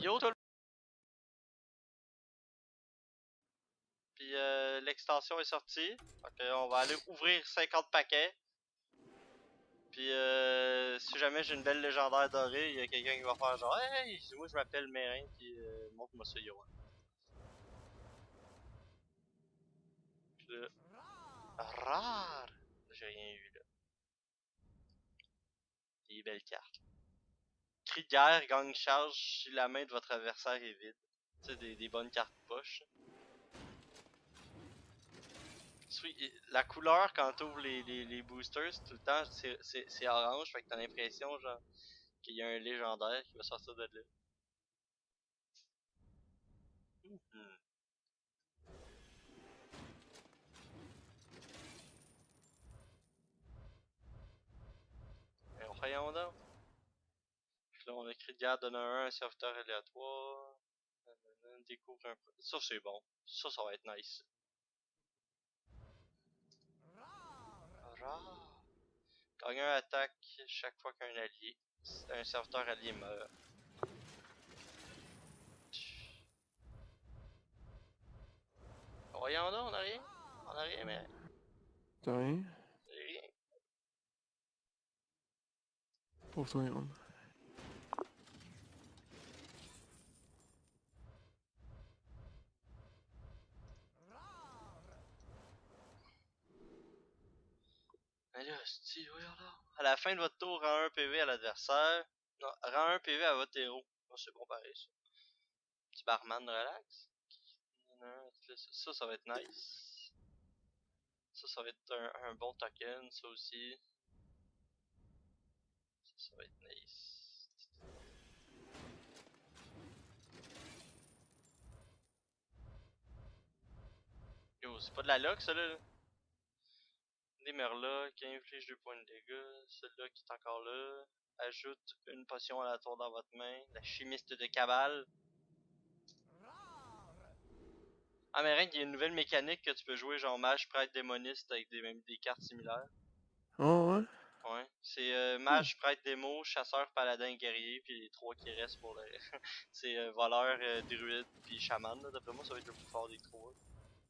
Yo tout le monde! Puis l'extension est sortie. Donc on va aller ouvrir 50 paquets. Puis si jamais j'ai une belle légendaire dorée, il y a quelqu'un qui va faire genre hey, moi je m'appelle Mérin, puis montre-moi ça Yoann. Puis là, rare! J'ai rien eu là. Des belles cartes. Cri de guerre, gagne charge si la main de votre adversaire est vide. Tu sais, des bonnes cartes poche. La couleur quand tu ouvres les boosters, tout le temps c'est orange, fait que t'as l'impression genre qu'il y a un légendaire qui va sortir de là. Mais voyons donc. Puis là on a écrit de guerre, donne un serviteur aléatoire. Découvre un peu. Ça c'est bon. Ça va être nice. Rare. Gagne un attaque chaque fois qu'un allié. Un serviteur allié meurt. Voyons donc, on a rien. On a rien, mais. T'as rien? C'est rien. Pour toi, Iron. Mais là, c'est voyons là. À la fin de votre tour, rend 1 PV à l'adversaire. Non, rend 1 PV à votre héros. Oh, c'est bon pareil ça. Petit barman relax. Ça va être nice. Ça va être un bon token, ça aussi. Ça va être nice. Yo, c'est pas de la lock ça là. Des merlas qui inflige 2 points de dégâts. Celle-là qui est encore là. Ajoute une potion aléatoire dans votre main. La chimiste de cabale. Ah mais rien qu'il y a une nouvelle mécanique que tu peux jouer genre mage, prêtre, démoniste avec des cartes similaires. Oh ouais? Ouais, c'est mage, prêtre, démo, chasseur, paladin, guerrier, puis les 3 qui restent pour le... c'est voleur, druide, puis chaman. D'après moi ça va être le plus fort des 3.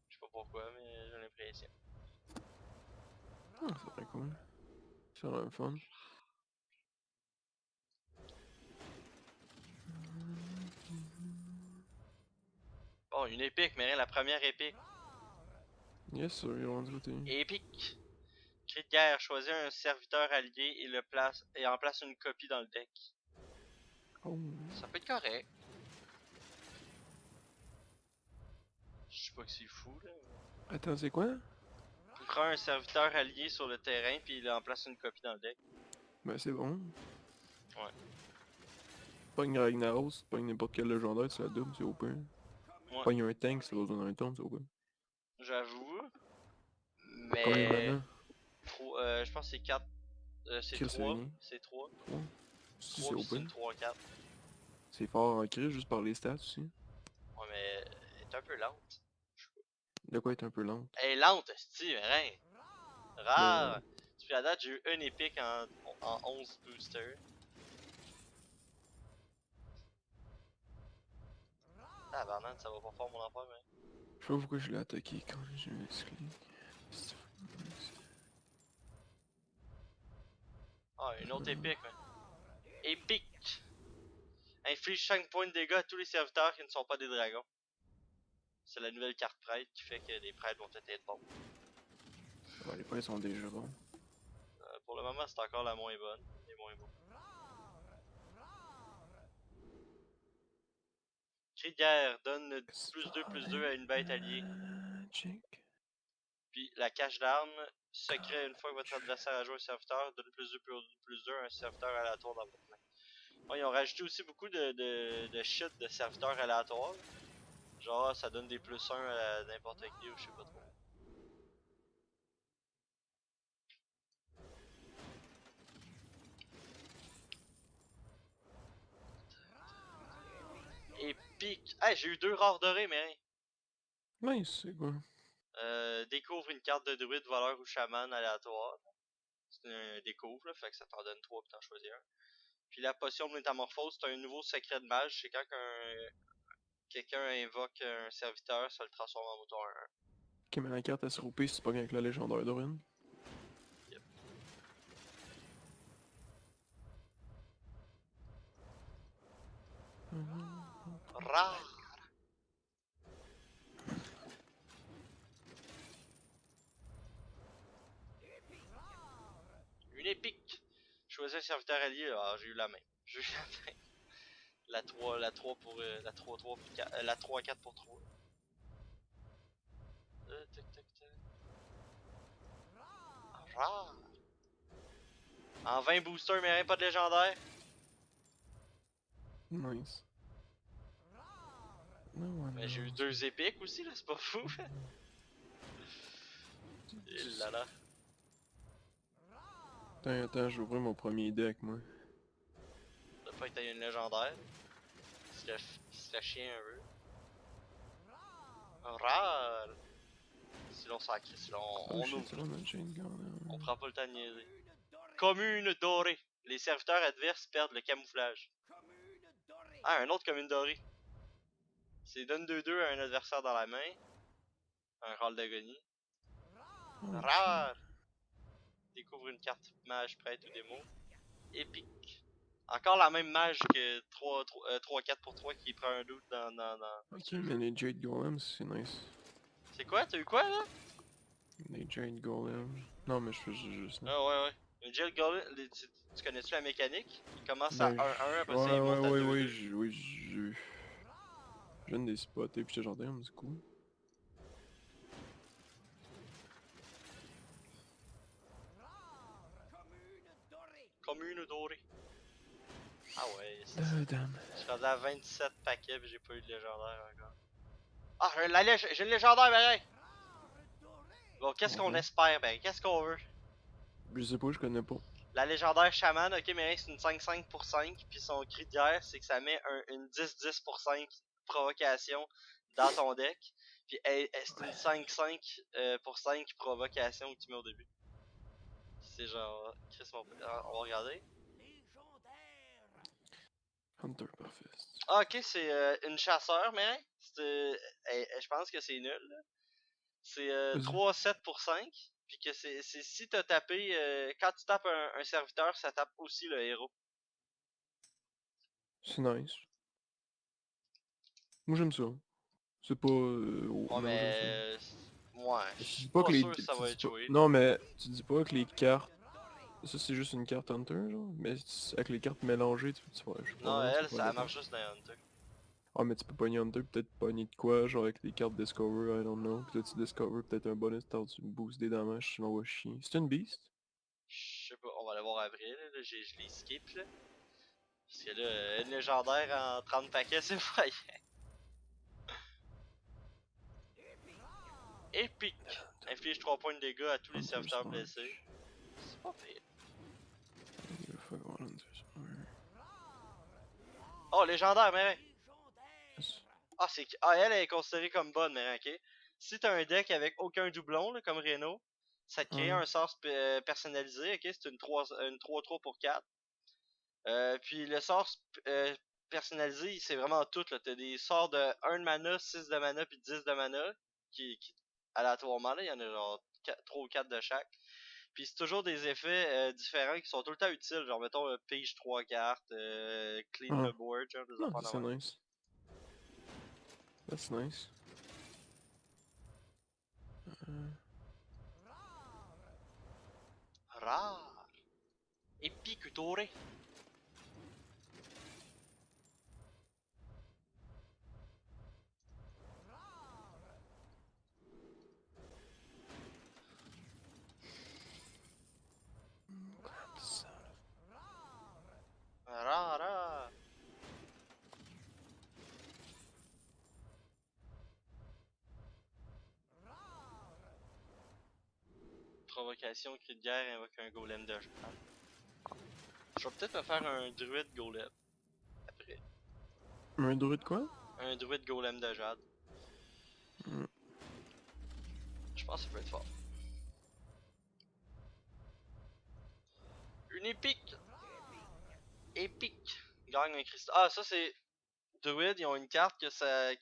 Je sais pas pourquoi mais j'ai l'impression. Ah, c'est très cool. Ça va être fun. Bon, une épique, mais rien, la première épique. Yes, sir, ils vont rajouter. Épique! Cri de guerre, choisis un serviteur allié et en place une copie dans le deck. Oh. Ça peut être correct. Je sais pas que c'est fou là. Attends, c'est quoi? Il prend un serviteur allié sur le terrain puis il en place une copie dans le deck. Ben c'est bon. Ouais. Pogne Ragnaros, pogne n'importe quel légendaire, tu la double, c'est OP. Ouais. Pogne un tank, c'est besoin d'un tour, c'est OP. J'avoue. Combien de Mais. mana? Je pense que c'est 4. C'est Kill, c'est 3. rien. C'est 3. 3. Si 3 c'est puis OP. c'est une 3-4. C'est fort en crit juste par les stats aussi. Ouais, mais. Elle est un peu lente. De quoi être un peu lente. Elle est lente, c'ti, mais rien. Rare. Depuis la date, j'ai eu une épique en 11 boosters. Ah, Barnan, ça va pas faire mon affaire, mais. Je sais pas pourquoi je l'ai attaqué quand j'ai eu ce Ah, une autre épique, mais. Épique! Inflige 5 points de dégâts à tous les serviteurs qui ne sont pas des dragons. C'est la nouvelle carte prêtre qui fait que les prêtres vont peut-être être bons. Ouais, les prêts sont déjà bons. Pour le moment, c'est encore la moins bonne. Les moins bons. Cri de guerre donne +2/+2 à une bête alliée. Check. Puis la cache d'armes, secret une fois que votre adversaire a joué un serviteur, donne +2/+2 à un serviteur aléatoire dans votre main. Bon, ils ont rajouté aussi beaucoup de shit de serviteurs aléatoires. Genre, ça donne des +1 à n'importe qui ou je sais pas trop. Épique! Hey, j'ai eu 2 rares dorés, mais Nice, c'est quoi? découvre une carte de druide, voleur ou chaman aléatoire. C'est un découvre, là, fait que ça t'en donne 3 puis t'en choisis un. Puis la potion de métamorphose, c'est un nouveau secret de mage. C'est quand quelqu'un invoque un serviteur, ça le transforme en mouton 1. Ok, mais la carte SROP, c'est pas avec la légendaire d'Orin. Yep. Rare! Une épique! Choisis un serviteur allié, ah j'ai eu la main. J'ai eu la main. La 3 pour la 3-3 pour 4, la 3-4 pour 3. Tac tac tac. Rare! En 20 boosters, mais rien pas de légendaire. Nice. Mais j'ai eu 2 épiques aussi, là, c'est pas fou. Et là là. Attends, je vais ouvrir mon premier deck, moi. Ça pas été une légendaire. C'est le chien un peu. Rare! Sinon, ça crée, sinon on ouvre. On prend pas le temps de niaiser. Commune dorée. Les serviteurs adverses perdent le camouflage. Ah, un autre commune dorée. C'est donne 2-2 à un adversaire dans la main. Un râle d'agonie. Rare! Découvre une carte mage prête ou démo. Épique. Encore la même mage que 3-4 pour 3 qui prend un doute dans... Ok, mais les Jade Golem, c'est nice. C'est quoi? T'as eu quoi là? Les Jade Golem. Non, mais je fais juste. Ah ouais ouais. Le Gel Golem, tu connais-tu la mécanique? Il commence à 1-1, après ça Ouais, il monte à 2-2. oui, je viens de les spotter, pis j'étais genre, damn, c'est cool. Commune dorée. Ah ouais, c'est ça. Damn. Je suis rendu à 27 paquets pis j'ai pas eu de légendaire encore. Ah, j'ai une légendaire, ben bon, qu'est-ce qu'on espère, ben? Qu'est-ce qu'on veut? Je sais pas, je connais pas. La légendaire chaman, ok, mais c'est une 5-5 pour 5, puis son cri de guerre, c'est que ça met une 10-10 pour 5 provocation dans ton deck. Puis c'est une 5-5 pour 5 provocation que tu mets au début. C'est genre. Chris, on va regarder. Hunter, parfait. Ah, ok, c'est une chasseur, mais je pense que c'est nul. Là. C'est 3-7 pour 5. Puis que c'est si t'as tapé. Quand tu tapes un serviteur, ça tape aussi le héros. C'est nice. Moi j'aime ça. C'est pas. Ouais, mais. Ouais, je Tu suis dis pas pas que les. sûr que ça va être joué. Non, mais tu dis pas que les cartes. Ça c'est juste une carte Hunter, genre. Mais avec les cartes mélangées, tu vois. Non, elle, ça marche juste dans Hunter. Ah, mais tu peux pogner Hunter, peut-être pogner de quoi, genre avec les cartes Discover, I don't know. Pis là tu Discover peut-être un bonus, tu boost des dommages, tu l'envoies chier. C'est une beast? Je sais pas, on va aller voir après, là, je les skip, là. Parce que là, une légendaire en 30 paquets, c'est moyen. Épique! Inflige 3 points de dégâts à tous les serviteurs blessés. C'est pas pire. Oh, légendaire, mais. Ah, elle est considérée comme bonne, mais ok. Si t'as un deck avec aucun doublon, là, comme Reno, ça te crée un sort personnalisé, ok? C'est une 3-3 pour 4. Puis le sort personnalisé, c'est vraiment tout, là. T'as des sorts de 1 de mana, 6 de mana, puis 10 de mana, qui aléatoirement, là, il y en a genre 3 ou 4 de chaque. Puis c'est toujours des effets différents qui sont tout le temps utiles, genre mettons pige 3 cartes, clean le board, genre des affaires c'est nice. That's nice. Rare. Épique doré. Rare. Provocation, cri de guerre, invoque un golem de jade. Je vais peut-être me faire un druide golem. Après. Un druide quoi? Un druide golem de jade. Je pense que ça peut être fort. Une épique! Épique. Gagne un cristal. Ah, ça c'est. Druid, ils ont une carte que ça elle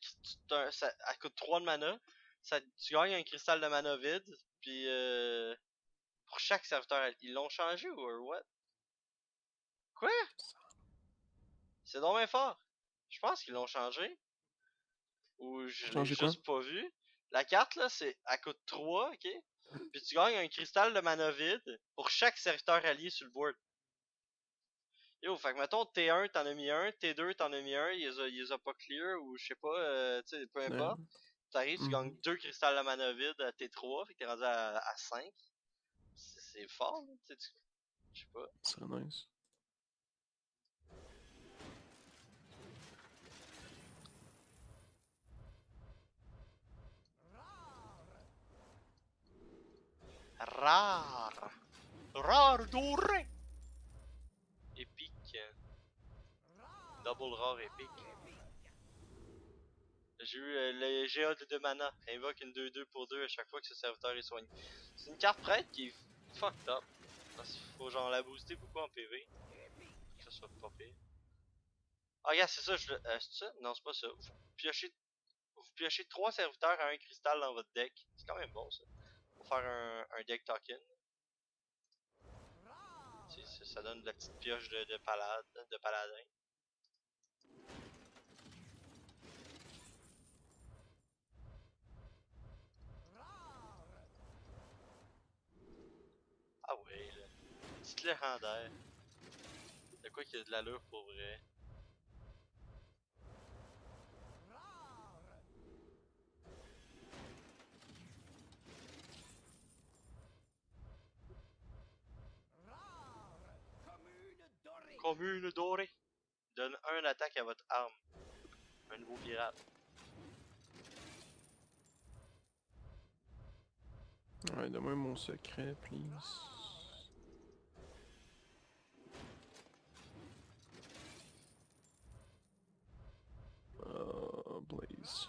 coûte 3 de mana. Tu gagnes un cristal de mana vide. Puis pour chaque serviteur, ils l'ont changé ou what? Quoi? C'est donc bien fort. Je pense qu'ils l'ont changé. Ou je l'ai Changer quoi? juste pas vu. La carte là, elle coûte 3, ok? Puis tu gagnes un cristal de mana vide pour chaque serviteur allié sur le board. Yo, fait que mettons T1 t'en as mis un, T2 t'en as mis un, il les a pas clear ou je sais pas, tu sais, peu importe. T'arrives, tu gagnes 2 cristals de mana vide à T3, fait que t'es rendu à 5. C'est fort, là, tu sais, je sais pas. Ce serait nice. Rare! Rare doré! Épique. Double rare épique. J'ai eu le GA de 2 mana. Invoque une 2-2 pour 2 à chaque fois que ce serviteur est soigné. C'est une carte prête qui est fucked up. Parce qu'il faut genre la booster beaucoup en PV. Que ça soit pas pire. Ah regarde, c'est ça, c'est ça? Non, c'est pas ça. Vous piochez 3 serviteurs à un cristal dans votre deck. C'est quand même bon ça. Pour faire un deck token. Ça donne de la petite pioche de paladin. Ah ouais, là. Petite légendaire. De quoi qu'il y a de l'allure pour vrai. Commune dorée. Donne un attaque à votre arme. Un nouveau pirate. Ouais, donne-moi mon secret, please. Blaze.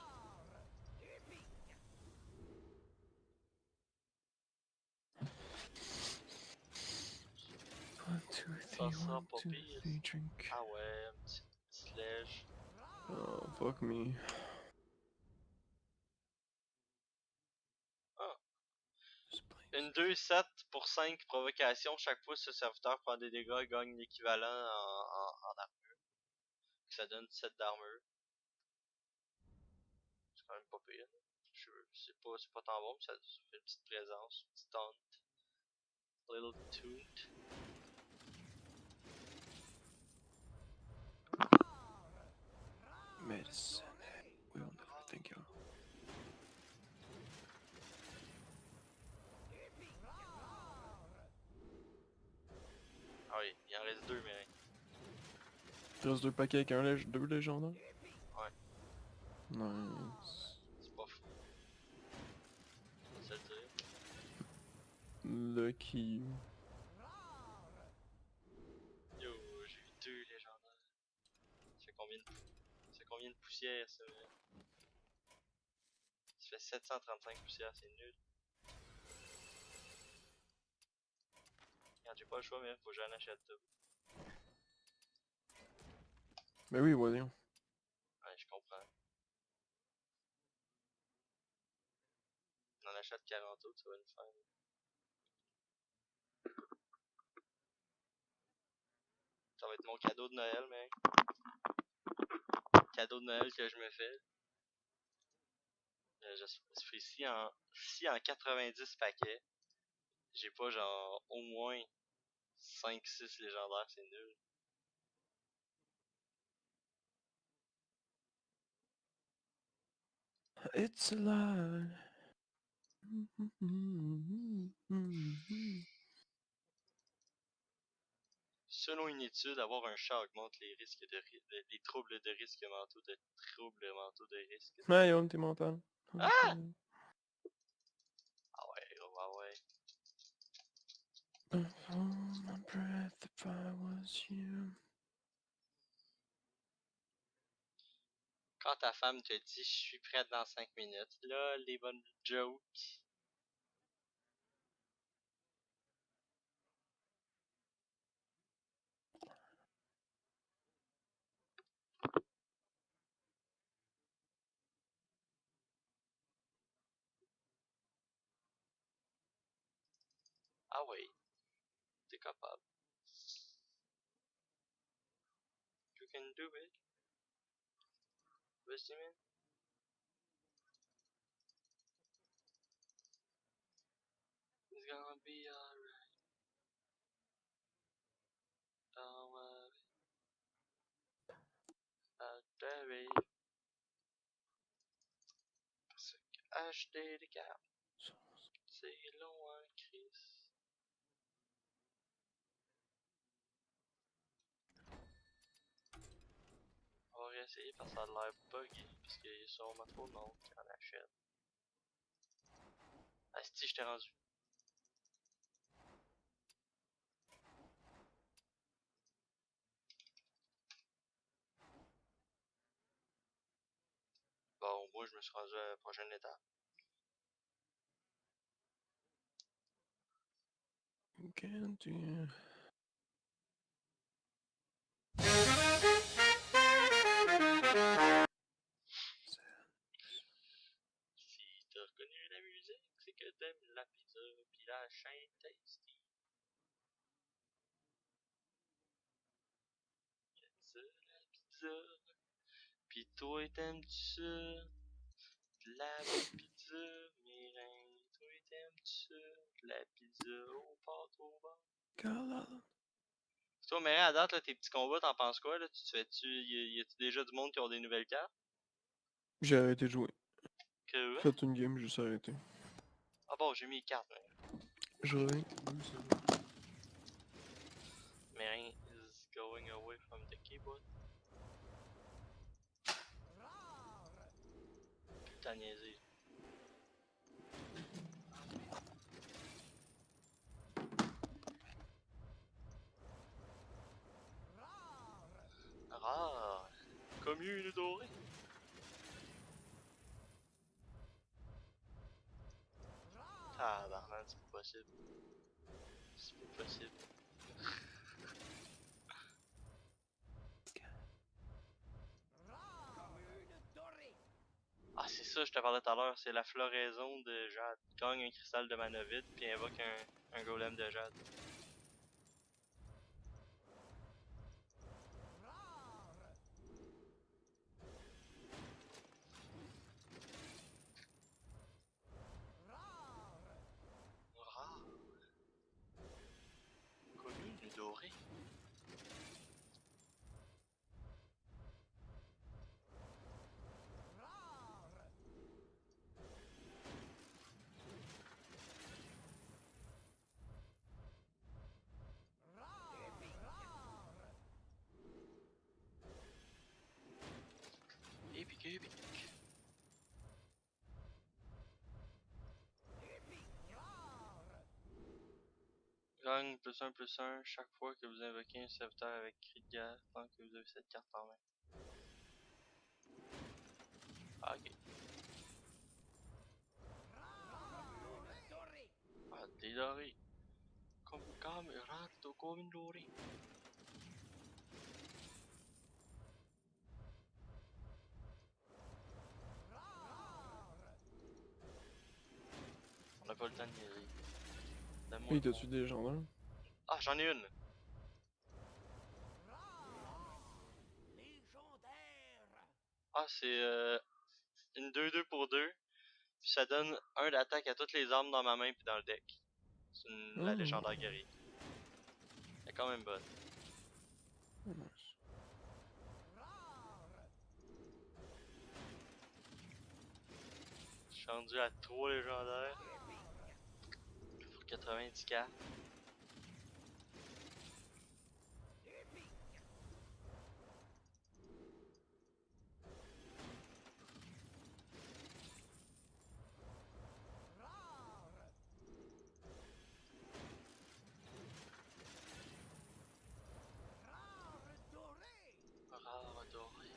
One, two, Ça three, sera one, pas two, pire. three, drink. Ah ouais, un petit sledge. Oh, fuck me. Ah. Just Blaze. Une 2-7 pour 5 provocations. Chaque fois ce serviteur prend des dégâts et gagne l'équivalent en armure. Ça donne 7 d'armure. C'est quand même pas pire. C'est pas tant bon, mais ça fait une petite présence. Une petite taunt. Little taunt. Medicine. We will never think of. Ah oui, il en reste 2, mais. Il reste 2 paquets avec deux légendaires? Ouais. Nice. C'est pas fou. Ça le dire. Lucky. Yo, j'ai eu 2 légendaires. Ça fait combien de poussières ça? Ça fait 735 poussières, c'est nul. Quand j'ai pas le choix, mais faut que j'en achète tout. Ben oui, voyons. Ouais, je comprends. On en achète 40 autres, ça va nous faire. Ça va être mon cadeau de Noël, mec. Cadeau de Noël que je me fais. Si en 90 paquets, j'ai pas genre au moins 5-6 légendaires, c'est nul. It's a lie. Selon une étude, avoir un chat augmente les risques les troubles de risque mentaux de risque. Ouais, on t'es mental. Ah! Ah ouais, ah ouais. Hold my breath if I was you. Quand ta femme te dit je suis prête dans 5 minutes, là, les bonnes jokes. Ah oui, t'es capable. You can do it. Vas-y, man. It's gonna be alright. Don't worry about the rave. Parce que acheter des cartes, c'est long en crise. On va réessayer parce que ça a l'air buggy. Parce qu'il y a sûrement trop de monde qui en achète. Asti, je t'ai rendu. Bon, moi je me suis rendu à la prochaine étape. Can't do... Si t'as reconnu la musique, c'est que t'aimes la pizza pis la chaîne tasty. Pizza, la pizza. Pis toi t'aimes-tu ça? La pizza, mirin. Toi t'aimes-tu ça? La pizza au pâte au beurre. Carla. Toi, Mirin, à date, là, tes petits combats, t'en penses quoi, là? Tu te fais-tu... Y a-tu déjà du monde qui ont des nouvelles cartes? J'ai arrêté de jouer. Que ouais? Fait une game, juste arrêté. Ah bon, j'ai mis les cartes, mais... Je reviens. Mirin is going away from the keyboard. Putain niaisé. Rare. Commune dorée. Tabarnak, c'est pas possible. C'est pas possible. Ah, c'est ça, je te parlais tout à l'heure. C'est la floraison de jade. Gagne un cristal de mana vide, puis invoque un golem de jade. Rare. Commune dorée. Épique, épique. Gagne +1/+1 chaque fois que vous invoquez un serviteur avec cri de guerre tant que vous avez cette carte en main. Ah, ok. Ah, t'es doré. Comme rare, to commune dorée. On a pas le temps de niaiser. Donne-moi Hey, le t'as-tu mot. des légendaires? Ah, j'en ai une. Ah, c'est une 2-2 pour 2. Puis ça donne 1 d'attaque à toutes les armes dans ma main puis dans le deck. C'est la légendaire guerrier. Elle est quand même bonne. Oh, nice. Je suis rendu à 3 légendaires. Pour 90 cartes. Rare doré.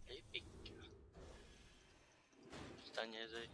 Épique. Putain niaisé.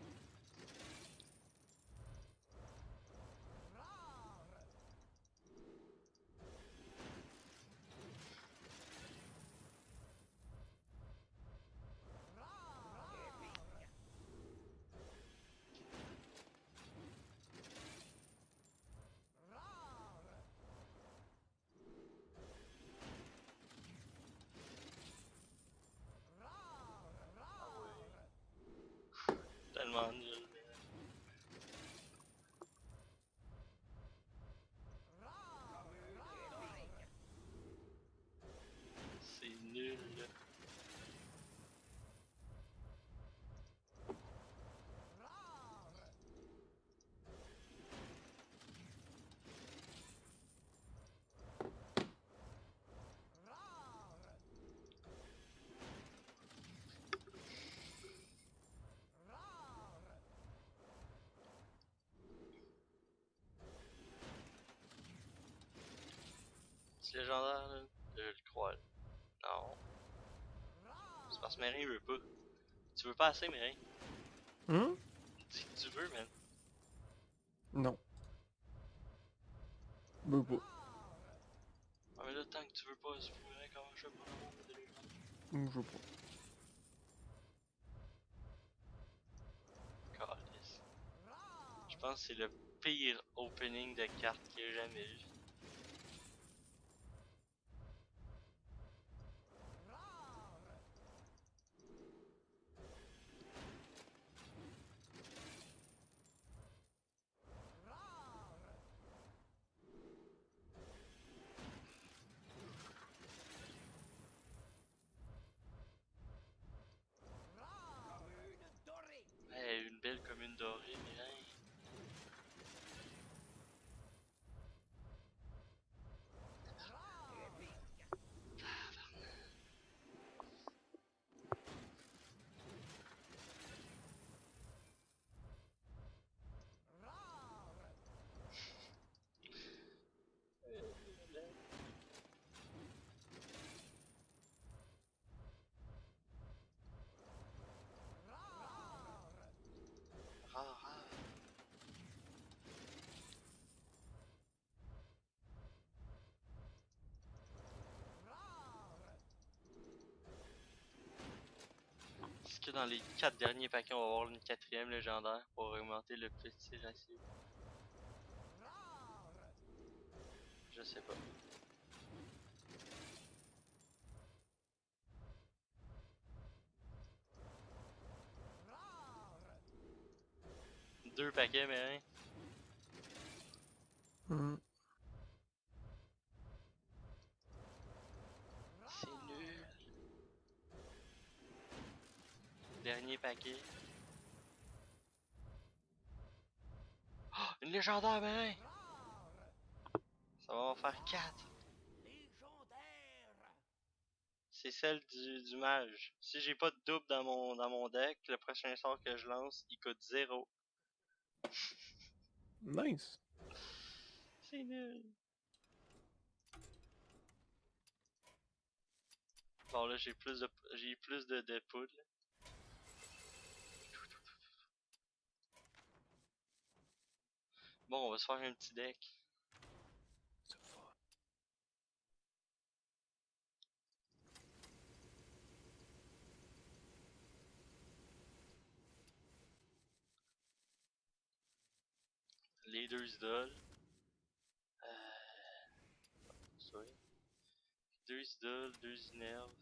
C'est légendaire, là. Je le crois, là. Non. C'est parce que Mérin il veut pas. Tu veux pas assez, Mérin. Dis que tu veux, man. Non. Veux pas. Ah, mais là, tant que tu veux pas, c'est pour Mérin, comment je fais pour avoir des légendaires? Je veux pas. Calice. Je pense que c'est le pire opening de cartes que j'ai jamais vu. Hey, une belle commune dorée, Mérin. Rare, rare. Est-ce que dans les 4 derniers paquets, on va avoir une 4ème légendaire pour augmenter le petit ratio? Je sais pas. Deux paquets, mais c'est nul. Dernier paquet. Oh, une légendaire, mais ça va en faire 4. C'est celle du mage. Si j'ai pas de double dans mon deck, le prochain sort que je lance, il coûte 0. Nice. C'est nul. Bon là j'ai plus de poudre. Bon, on va se faire un petit deck. Les deux idoles. Sorry. Deux idoles, deux inerves.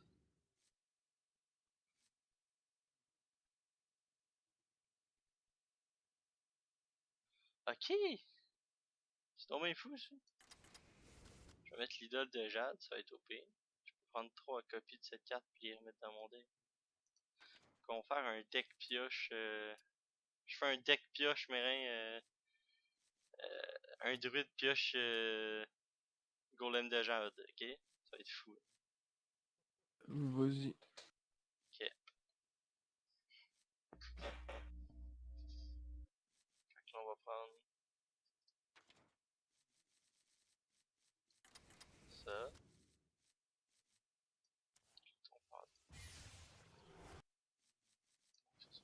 Ok! C'est tombé fou ça. Je vais mettre l'idole de Jade, ça va être OP. Je peux prendre 3 copies de cette carte puis les remettre dans mon deck. On va faire un deck pioche. Je fais un deck pioche Mérin. Un druide pioche golem de Jade, ok? Ça va être fou. Vas-y. Ok. Fait que là, on va prendre ça. On va prendre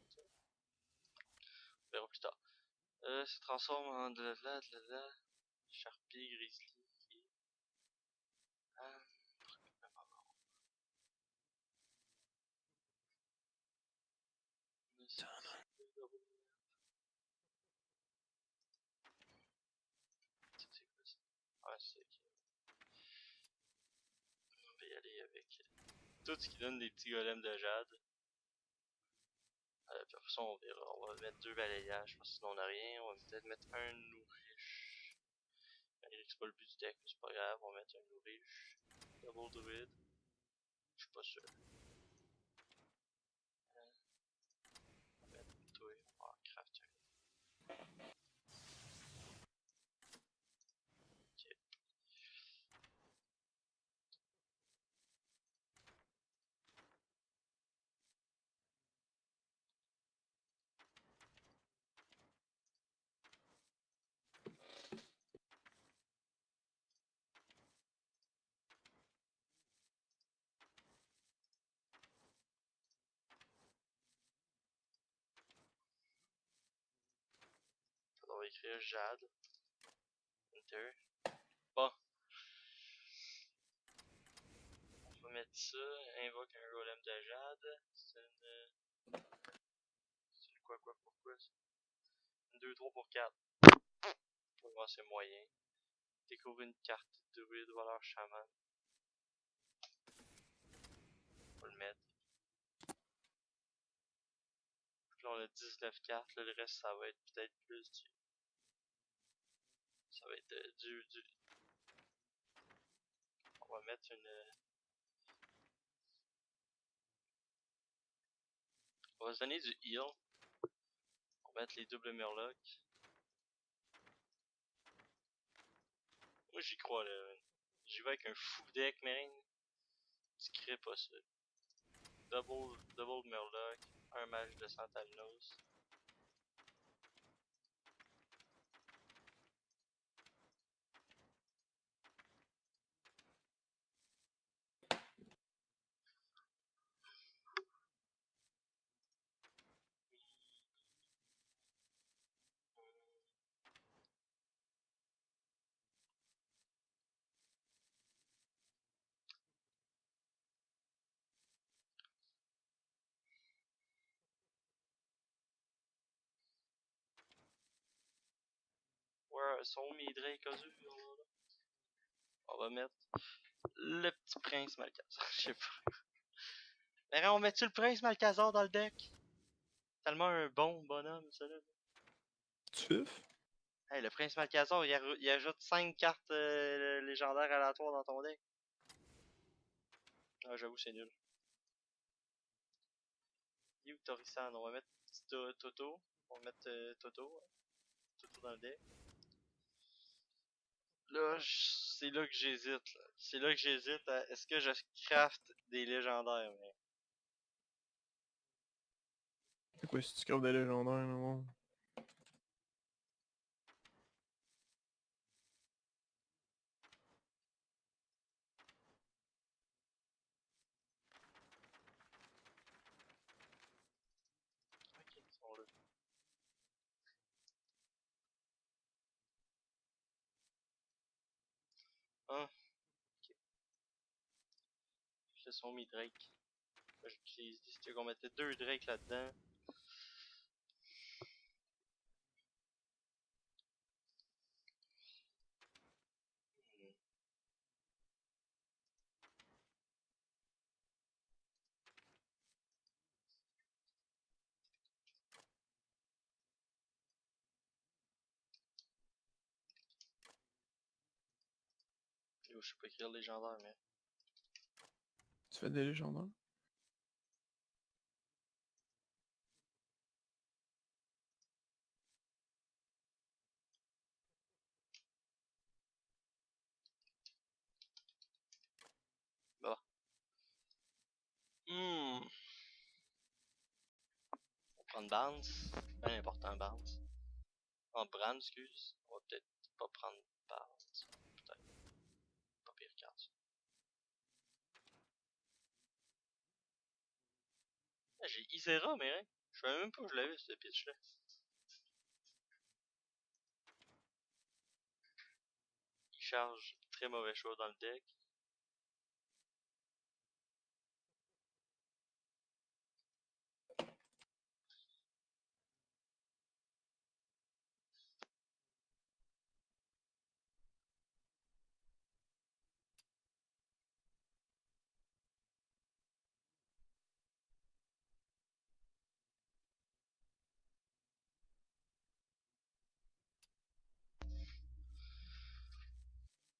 ça. On verra plus tard. Se transforme en de la Sharpie, Grizzly. Ah, c'est quoi ça? Ouais, c'est ok. On va y aller avec tout ce qui donne des petits golems de jade. Puis après ça, on verra. On va mettre 2 balayages parce que sinon on a rien. On va peut-être mettre un nourriche. C'est pas le but du deck, mais c'est pas grave. On va mettre un nourriche. Double druid. Je suis pas sûr. On va mettre toi. On va en craft un. Ok. va écrire Jade. Enter. Bon. On va mettre ça. Invoque un golem de Jade. C'est une. C'est une pourquoi ça? Une 2-3 pour 4. Pour moi, c'est moyen. Découvre une carte druide valeur chaman. On va le mettre. Puis on a 19 cartes. Là, le reste, ça va être peut-être plus du. Ça va être du. On va mettre une. On va se donner du heal. On va mettre les doubles murlocs. Moi j'y crois là. J'y vais avec un fou deck, man. Tu crées pas ça. Double murloc. Un mage de Santalnos. Where sont mes Drake Azur? On va mettre le petit prince Malcazar. Je sais pas. Mais on met-tu le prince Malcazar dans le deck? Tellement un bon bonhomme, ça là. Tuif? Hey, le prince Malcazar, il ajoute 5 cartes légendaires aléatoires dans ton deck. Ah, j'avoue, c'est nul. You Torisan, on va mettre Toto. On va mettre Toto. Toto dans le deck. Là, c'est là que j'hésite. C'est là que j'hésite à est-ce que je craft des légendaires, mais. C'est quoi si tu crèves des légendaires, là, wow. Ok, ils sont là. Ah, ok. Ce sont mes Drake. J'utilise dit qu'on mettait 2 Drake là-dedans. Yo, je sais pas écrire légendaire, mais. Tu fais des légendaires? Bah. On va prendre Bounce. Ben important, Bounce. En Brand, excuse. On va peut-être pas prendre Bounce. Peut-être. Pas pire carte, ça. Ah, j'ai Isera, mais hein. Je savais même pas que je l'avais, ce pitch-là. Il charge très mauvais choix dans le deck.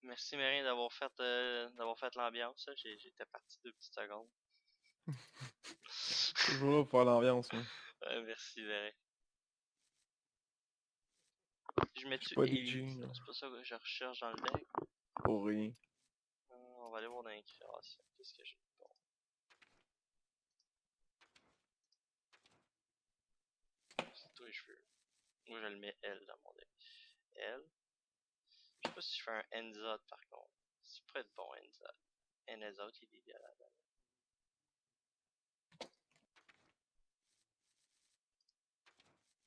Merci Mérin d'avoir fait l'ambiance. J'étais parti 2 petites secondes. Toujours là pour faire l'ambiance, moi. Merci Mérin. Je mets-tu pas Elite? DJ, non. C'est pas ça que je recherche dans le deck. Pour rien. On va aller voir dans les créations. Qu'est-ce que j'ai? Bon. C'est tous les cheveux. Moi je le mets L dans mon deck. L. Je sais pas si je fais un Enzot par contre. Ça pourrait être bon Enzot. Enzot il est idéal là-dedans.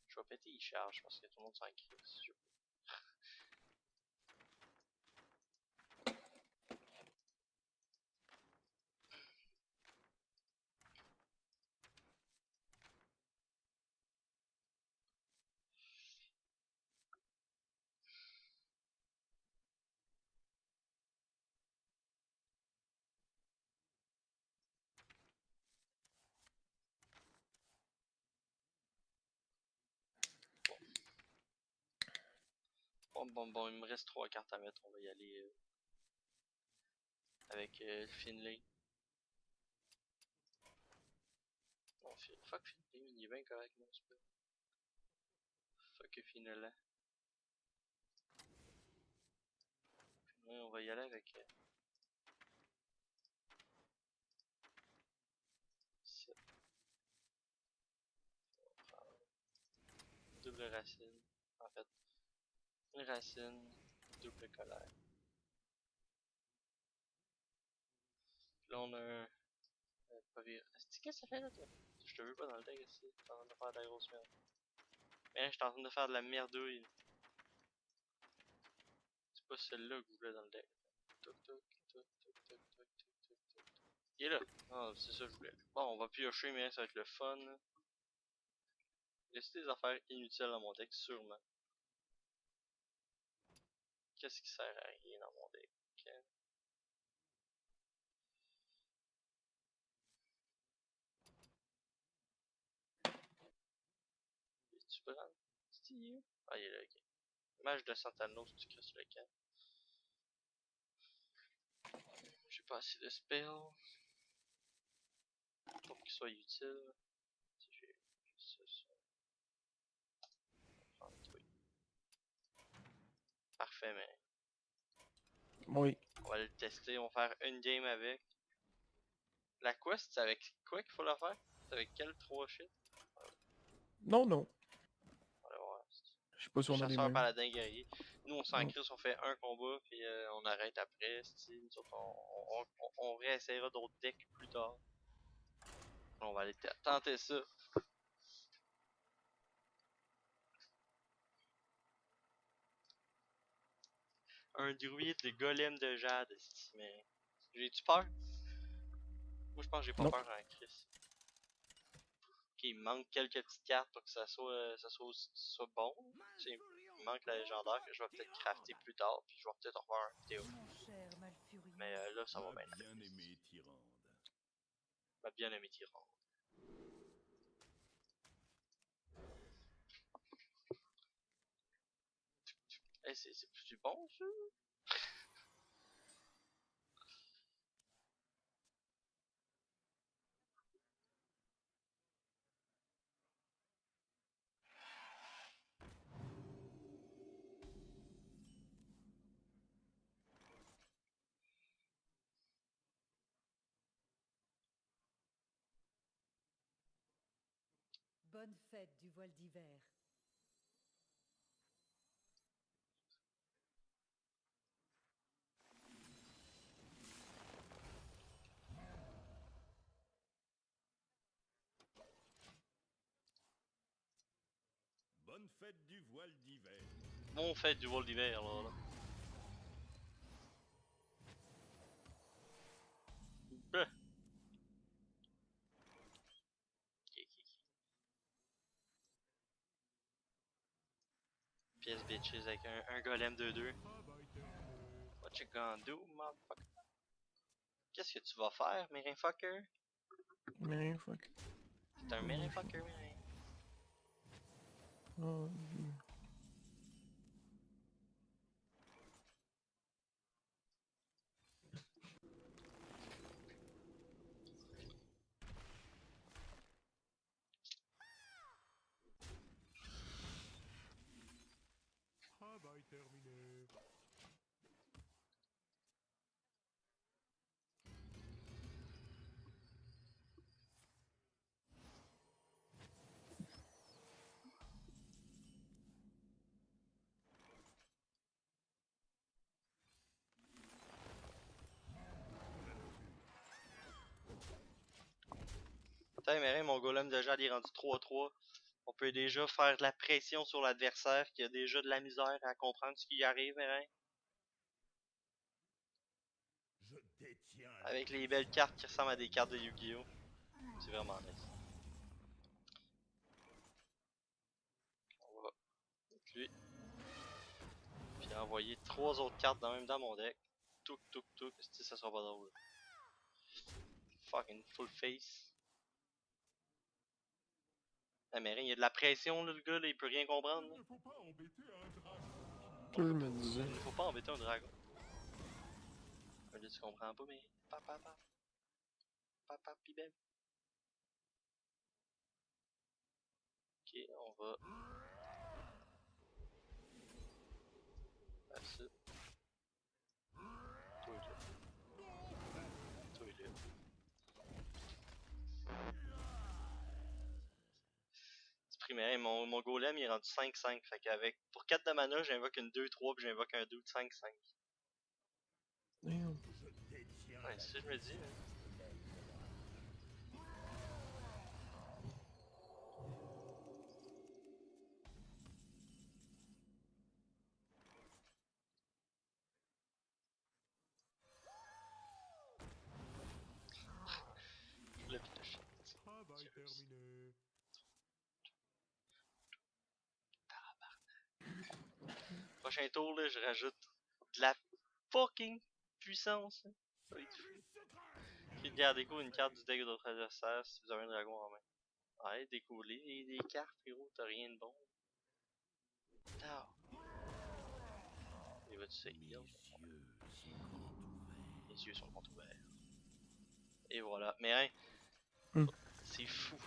Je vais péter les charges parce que tout le monde s'en crisse. Bon, il me reste 3 cartes à mettre, on va y aller avec Finlay. Non, fuck Finlay, il est bien correct mon spell. Fuck Finlay. Finlay, on va y aller avec... Double racine, en fait. Une racine, double colère. Puis là on a un... pas viré. Qu'est-ce que ça fait là toi? Je te veux pas dans le deck ici, t'es en train de faire de la grosse merde. Mais je suis en train de faire de la merdouille. C'est pas celle-là que vous voulez dans le deck. Toc toc toc toc toc toc toc toc toc. Il est là! Ah, c'est ça que je voulais. Bon, on va piocher, mais ça va être le fun. Laisser des affaires inutiles dans mon deck, sûrement. Qu'est-ce qui sert à rien dans mon deck? Tu prends? C'est-tu? Ah, il est là, ok. Mage de Santanos, tu casses le camp. J'ai pas assez de spells pour qu'il soit utile. Si j'ai ça. Parfait, mais Oui. on va le tester. On va faire une game avec. La quest, c'est avec quoi qu'il faut la faire? C'est avec quel 3 shit? Non, non. On va voir. Je sais pas si on a les Chasseur, mêmes. paladin, guerrier. Nous, on s'en Non. crisse, on fait un combat, puis on arrête après. Nous autres, on réessayera d'autres decks plus tard. On va aller tenter ça. Un druide de golem de jade, mais j'ai-tu peur? Moi, je pense que j'ai pas Non. peur en Chris. Ok, il me manque quelques petites cartes pour que ça soit bon. T'sais, il me manque la légendaire que je vais peut-être crafter plus tard, puis je vais peut-être revoir une vidéo. Mais là, ça va bien. Ma bien-aimée Tyrande. Eh, c'est plus du bon, ça? Bonne fête du voile d'hiver. Bonne fête du voile d'hiver. Bon fête du voile d'hiver, là. Bah. Pièce bitches avec un golem 2-2. What you gonna do, motherfucker? Qu'est-ce que tu vas faire, Mérin fucker? Mais fuck. C'est un Mérin fucker, Mérin. Oh, Travail terminé. Putain, Mérin, mon golem de jade est rendu 3-3. On peut déjà faire de la pression sur l'adversaire qui a déjà de la misère à comprendre ce qui y arrive, hein. Je détiens Avec les belles cartes qui ressemblent à des cartes de Yu-Gi-Oh! C'est vraiment nice. On va mettre lui. Puis envoyer 3 autres cartes même dans mon deck. Touk touk touk. Ça sera pas drôle. Fucking full face. Ah mais rien, il y a de la pression là, le gars là, il peut rien comprendre. Il Là. ne faut pas embêter un dragon. Je me disais. Il faut pas embêter un dragon. Là tu comprends pas mais. Papa. Papa pibem. Ok, on va. Faire ça. Toi là. Toi là. Primaire, mon golem il est rendu 5-5. Fait qu'avec. Pour 4 de mana, j'invoque une 2-3 puis j'invoque un 2 de 5-5. Damn. Je détiens Ouais, c'est ça que je me dis. Hein. Le pitch. travail terminé. Prochain tour, là, je rajoute de la fucking puissance. Hein. Ça va être fou. Puis regarde, découvre une carte du deck de votre adversaire si vous avez un dragon en main. Ouais, découvre des cartes, frérot, t'as rien de bon. Ah. Et va-tu sais, les yeux sont grands ouverts. Et voilà. Mais hein, c'est fou.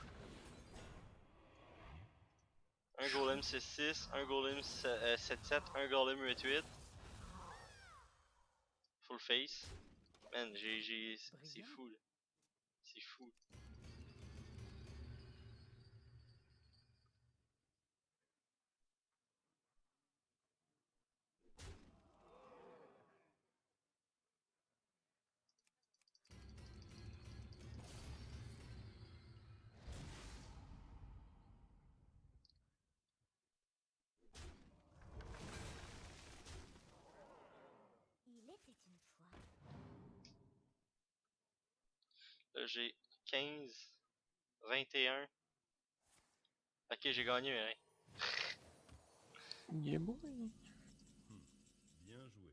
Un golem 6-6, un golem 7-7, un golem 8-8. Full face. Man, c'est fou là. C'est fou. Il était une fois. Là, j'ai 15, 21. Ok, j'ai gagné, hein. Yeah boy. Bien joué.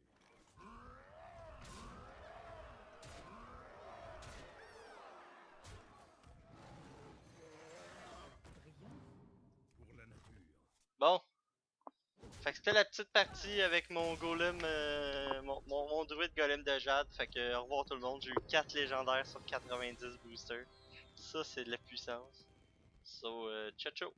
Brillant. Pour la nature. Bon. Fait que c'était la petite partie avec mon golem, mon druide golem de jade. Fait que au revoir tout le monde. J'ai eu 4 légendaires sur 90 boosters. Ça, c'est de la puissance. So, ciao ciao.